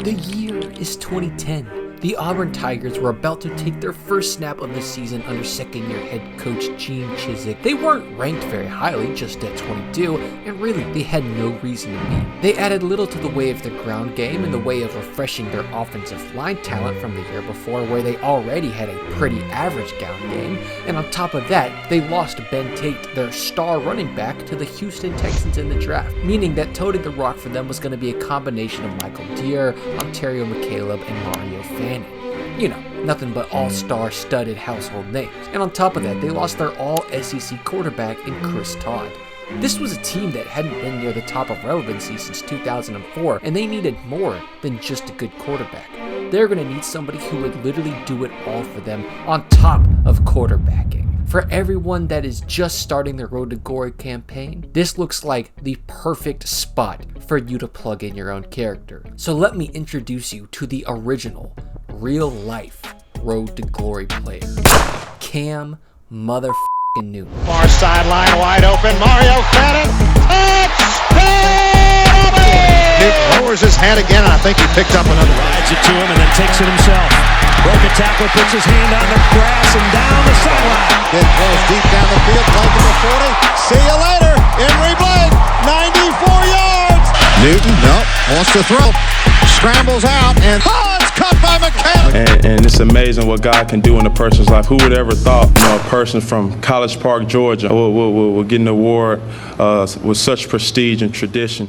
The year is 2010. The Auburn Tigers were about to take their first snap of the season under second-year head coach Gene Chizik. They weren't ranked very highly, just at 22, and really, they had no reason to be. They added little to the way of the ground game in the way of refreshing their offensive line talent from the year before, where they already had a pretty average ground game, and on top of that, they lost Ben Tate, their star running back, to the Houston Texans in the draft, meaning that toting the rock for them was going to be a combination of Michael Deere, Ontario McCaleb, and Mario Fanning. You know, nothing but all-star studded household names. And on top of that, they lost their all-SEC quarterback in Chris Todd. This was a team that hadn't been near the top of relevancy since 2004, and they needed more than just a good quarterback. They're going to need somebody who would literally do it all for them on top of quarterbacking. For everyone that is just starting their Road to Glory campaign, this looks like the perfect spot for you to plug in your own character. So let me introduce you to the original, real-life Road to Glory player, Cam motherfucking Newton. Far sideline wide open, Mario Fanning, touchdown! Newton lowers his head again, and I think he picked up another. Rides it to him and then takes it himself. Broke a tackle, puts his hand on the grass and down the sideline. Then throws deep down the field, Blake at the 40. See you later, Emory Blake, 94 yards. Newton, nope, wants to throw, scrambles out, and it's cut by McCaleb. And it's amazing what God can do in a person's life. Who would ever thought, a person from College Park, Georgia, will get an award with such prestige and tradition.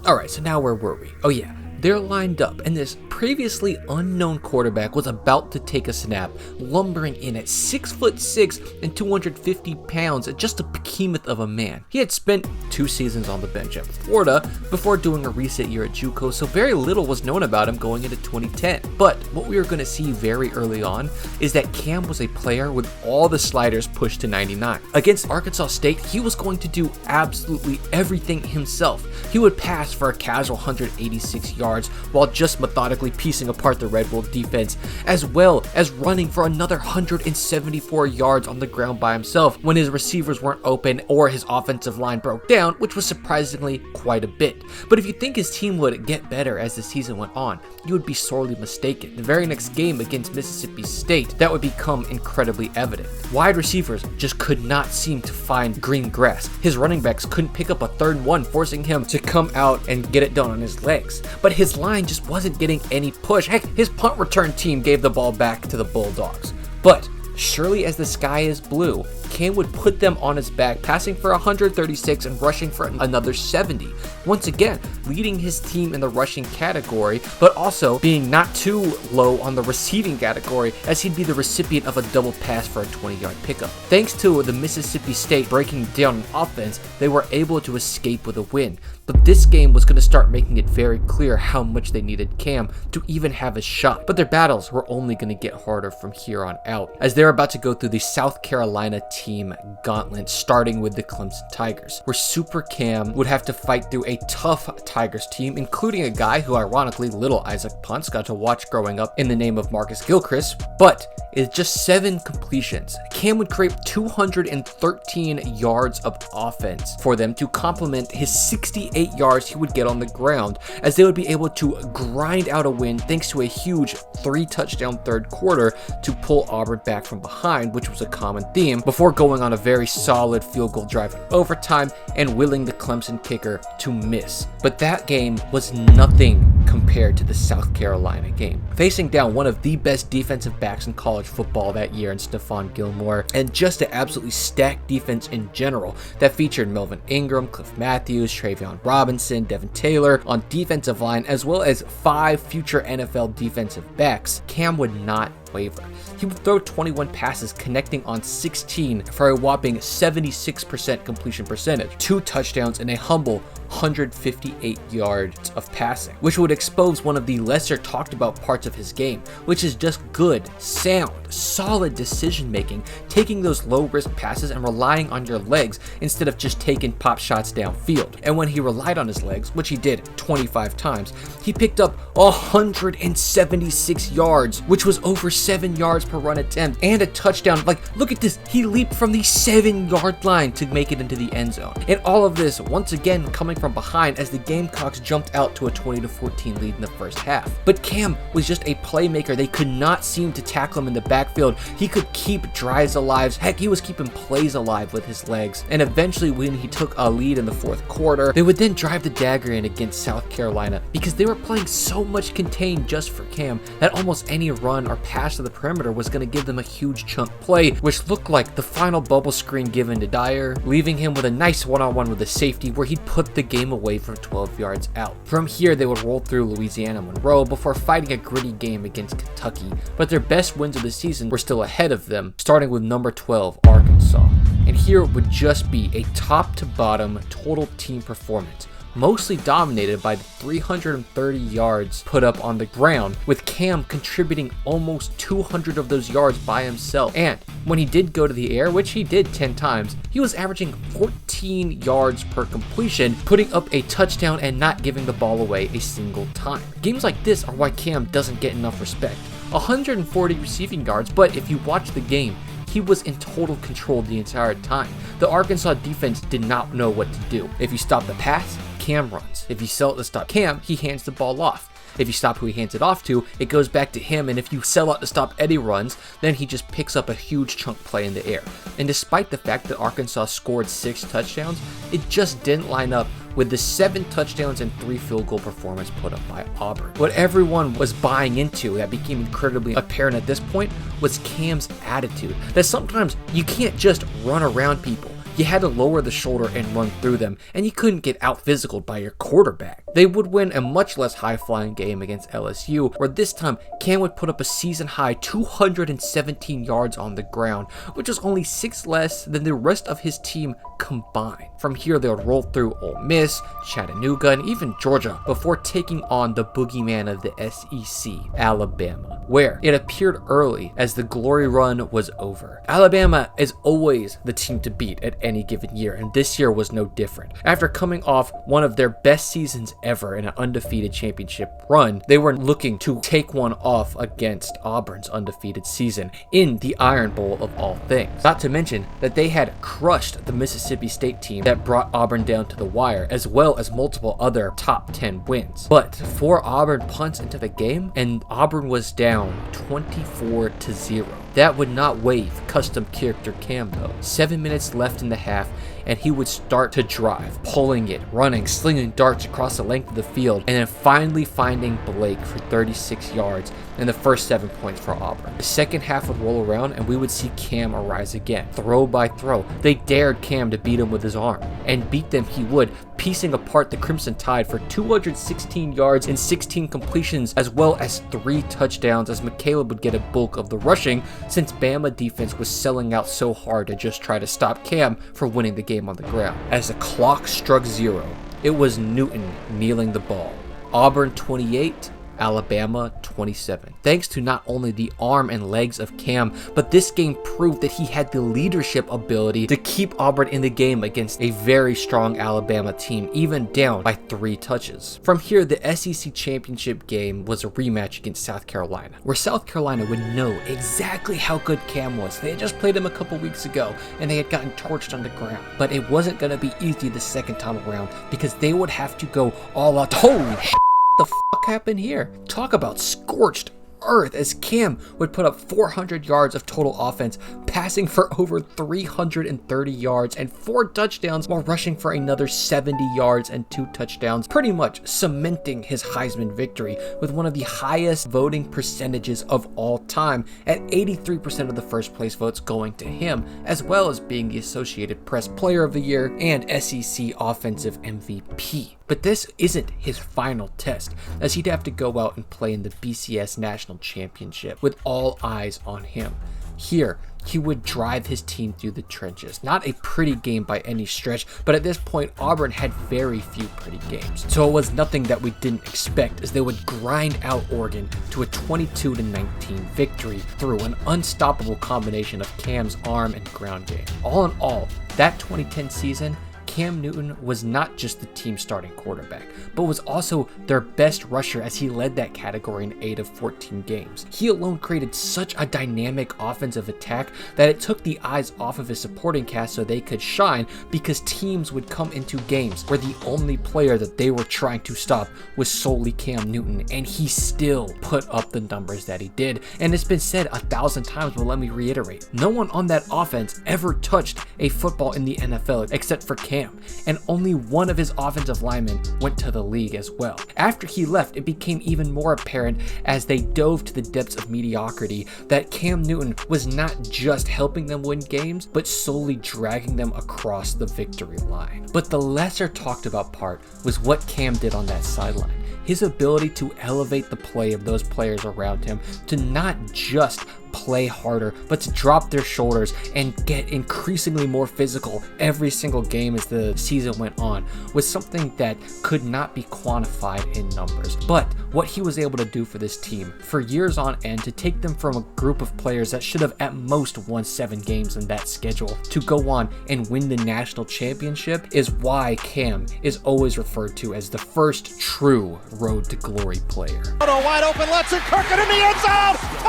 All right, so now where were we? Oh yeah, they're lined up, and this previously unknown quarterback was about to take a snap, lumbering in at 6'6" and 250 pounds, just a behemoth of a man. He had spent 2 seasons on the bench at Florida before doing a reset year at JUCO, so very little was known about him going into 2010. But what we were going to see very early on is that Cam was a player with all the sliders pushed to 99. Against Arkansas State, he was going to do absolutely everything himself. He would pass for a casual 186 yards while just methodically piecing apart the Red Bull defense, as well as running for another 174 yards on the ground by himself when his receivers weren't open or his offensive line broke down, which was surprisingly quite a bit. But if you think his team would get better as the season went on, you would be sorely mistaken. The very next game against Mississippi State, that would become incredibly evident. Wide receivers just could not seem to find green grass. His running backs couldn't pick up a 3rd and 1, forcing him to come out and get it done on his legs. But his line just wasn't getting any push. Heck, his punt return team gave the ball back to the Bulldogs. But surely as the sky is blue, Cam would put them on his back, passing for 136 and rushing for another 70. Once again, leading his team in the rushing category, but also being not too low on the receiving category, as he'd be the recipient of a double pass for a 20-yard pickup. Thanks to the Mississippi State breaking down an offense, they were able to escape with a win. But this game was going to start making it very clear how much they needed Cam to even have a shot. But their battles were only going to get harder from here on out, as they're about to go through the South Carolina team gauntlet, starting with the Clemson Tigers, where Super Cam would have to fight through a tough Tigers team, including a guy who ironically little Isaac Punts got to watch growing up in the name of Marcus Gilchrist, but is just 7 completions. Cam would create 213 yards of offense for them to complement his 68 yards he would get on the ground, as they would be able to grind out a win thanks to a huge 3-touchdown 3rd quarter to pull Auburn back from behind, which was a common theme, before going on a very solid field goal drive in overtime and willing the Clemson kicker to miss. But that game was nothing compared to the South Carolina game, facing down one of the best defensive backs in college football that year in Stephon Gilmore, and just an absolutely stacked defense in general that featured Melvin Ingram, Cliff Matthews, Travion Robinson, Devin Taylor on defensive line, as well as 5 future NFL defensive backs. Cam would not waver. He would throw 21 passes, connecting on 16 for a whopping 76% completion percentage, 2 touchdowns, and a humble 158 yards of passing, which would expose one of the lesser talked about parts of his game, which is just good, sound, solid decision making, taking those low risk passes and relying on your legs instead of just taking pop shots downfield. And when he relied on his legs, which he did 25 times, he picked up 176 yards, which was over 7 yards per run attempt, and a touchdown. Like, look at this, he leaped from the 7-yard line to make it into the end zone. And all of this, once again, coming from from behind as the Gamecocks jumped out to a 20-14 lead in the first half. But Cam was just a playmaker. They could not seem to tackle him in the backfield. He could keep drives alive. Heck, he was keeping plays alive with his legs. And eventually, when he took a lead in the fourth quarter, they would then drive the dagger in against South Carolina because they were playing so much contained just for Cam that almost any run or pass to the perimeter was going to give them a huge chunk play, which looked like the final bubble screen given to Dyer, leaving him with a nice one-on-one with a safety where he'd put the game away from 12 yards out. From here, they would roll through Louisiana Monroe before fighting a gritty game against Kentucky, but their best wins of the season were still ahead of them, starting with number 12, Arkansas. And here it would just be a top to bottom total team performance, mostly dominated by the 330 yards put up on the ground, with Cam contributing almost 200 of those yards by himself. And when he did go to the air, which he did 10 times, he was averaging 14 yards per completion, putting up a touchdown and not giving the ball away a single time. Games like this are why Cam doesn't get enough respect. 140 receiving yards, but if you watch the game, he was in total control the entire time. The Arkansas defense did not know what to do. If you stop the pass, Cam runs. If you sell it to stop Cam, he hands the ball off. If you stop who he hands it off to, it goes back to him, and if you sell out to stop Eddie runs, then he just picks up a huge chunk play in the air. And despite the fact that Arkansas scored 6 touchdowns, it just didn't line up with the 7 touchdowns and 3 field goal performance put up by Auburn. What everyone was buying into that became incredibly apparent at this point was Cam's attitude, that sometimes you can't just run around people. You had to lower the shoulder and run through them, and you couldn't get out-physicaled by your quarterback. They would win a much less high-flying game against LSU, where this time Cam would put up a season-high 217 yards on the ground, which was only 6 less than the rest of his team combined. From here, they would roll through Ole Miss, Chattanooga, and even Georgia before taking on the boogeyman of the SEC, Alabama, where it appeared early as the glory run was over. Alabama is always the team to beat at any given year, and this year was no different. After coming off one of their best seasons ever in an undefeated championship run, they were looking to take one off against Auburn's undefeated season in the Iron Bowl of all things. Not to mention that they had crushed the Mississippi State team that brought Auburn down to the wire, as well as multiple other top 10 wins. But 4 Auburn punts into the game, and Auburn was down 24-0. That would not waive custom character Cam though. 7 minutes left in the half, and he would start to drive, pulling it, running, slinging darts across the length of the field, and then finally finding Blake for 36 yards and the first 7 points for Auburn. The second half would roll around, and we would see Cam arise again, throw by throw. They dared Cam to beat him with his arm, and beat them he would, piecing apart the Crimson Tide for 216 yards and 16 completions, as well as 3 touchdowns, as McCaleb would get a bulk of the rushing, since Bama defense was selling out so hard to just try to stop Cam for winning the game on the ground. As the clock struck 0, it was Newton kneeling the ball. Auburn 28, Alabama 27. Thanks to not only the arm and legs of Cam, but this game proved that he had the leadership ability to keep Auburn in the game against a very strong Alabama team, even down by 3 touches. From here, the SEC championship game was a rematch against South Carolina, where South Carolina would know exactly how good Cam was. They had just played him a couple weeks ago, and they had gotten torched on the ground. But it wasn't going to be easy the second time around, because they would have to go all out. Holy shit! The fuck happened here? Talk about scorched earth, as Cam would put up 400 yards of total offense, passing for over 330 yards and 4 touchdowns, while rushing for another 70 yards and 2 touchdowns, pretty much cementing his Heisman victory with one of the highest voting percentages of all time, at 83% of the first place votes going to him, as well as being the Associated Press Player of the Year and SEC Offensive MVP. But this isn't his final test, as he'd have to go out and play in the BCS National Championship with all eyes on him. Here, he would drive his team through the trenches. Not a pretty game by any stretch, but at this point, Auburn had very few pretty games. So it was nothing that we didn't expect, as they would grind out Oregon to a 22-19 victory through an unstoppable combination of Cam's arm and ground game. All in all, that 2010 season, Cam Newton was not just the team's starting quarterback, but was also their best rusher as he led that category in 8 of 14 games. He alone created such a dynamic offensive attack that it took the eyes off of his supporting cast so they could shine, because teams would come into games where the only player that they were trying to stop was solely Cam Newton, and he still put up the numbers that he did. And it's been said 1,000 times, but let me reiterate, no one on that offense ever touched a football in the NFL except for Cam, and only one of his offensive linemen went to the league as well. After he left, it became even more apparent as they dove to the depths of mediocrity that Cam Newton was not just helping them win games, but solely dragging them across the victory line. But the lesser talked about part was what Cam did on that sideline. His ability to elevate the play of those players around him to not just play harder, but to drop their shoulders and get increasingly more physical every single game as the season went on, was something that could not be quantified in numbers. But what he was able to do for this team for years on end, to take them from a group of players that should have at most won 7 games in that schedule to go on and win the national championship, is why Cam is always referred to as the first true road to glory player. Wide open, lets it, Kirk it in the end zone.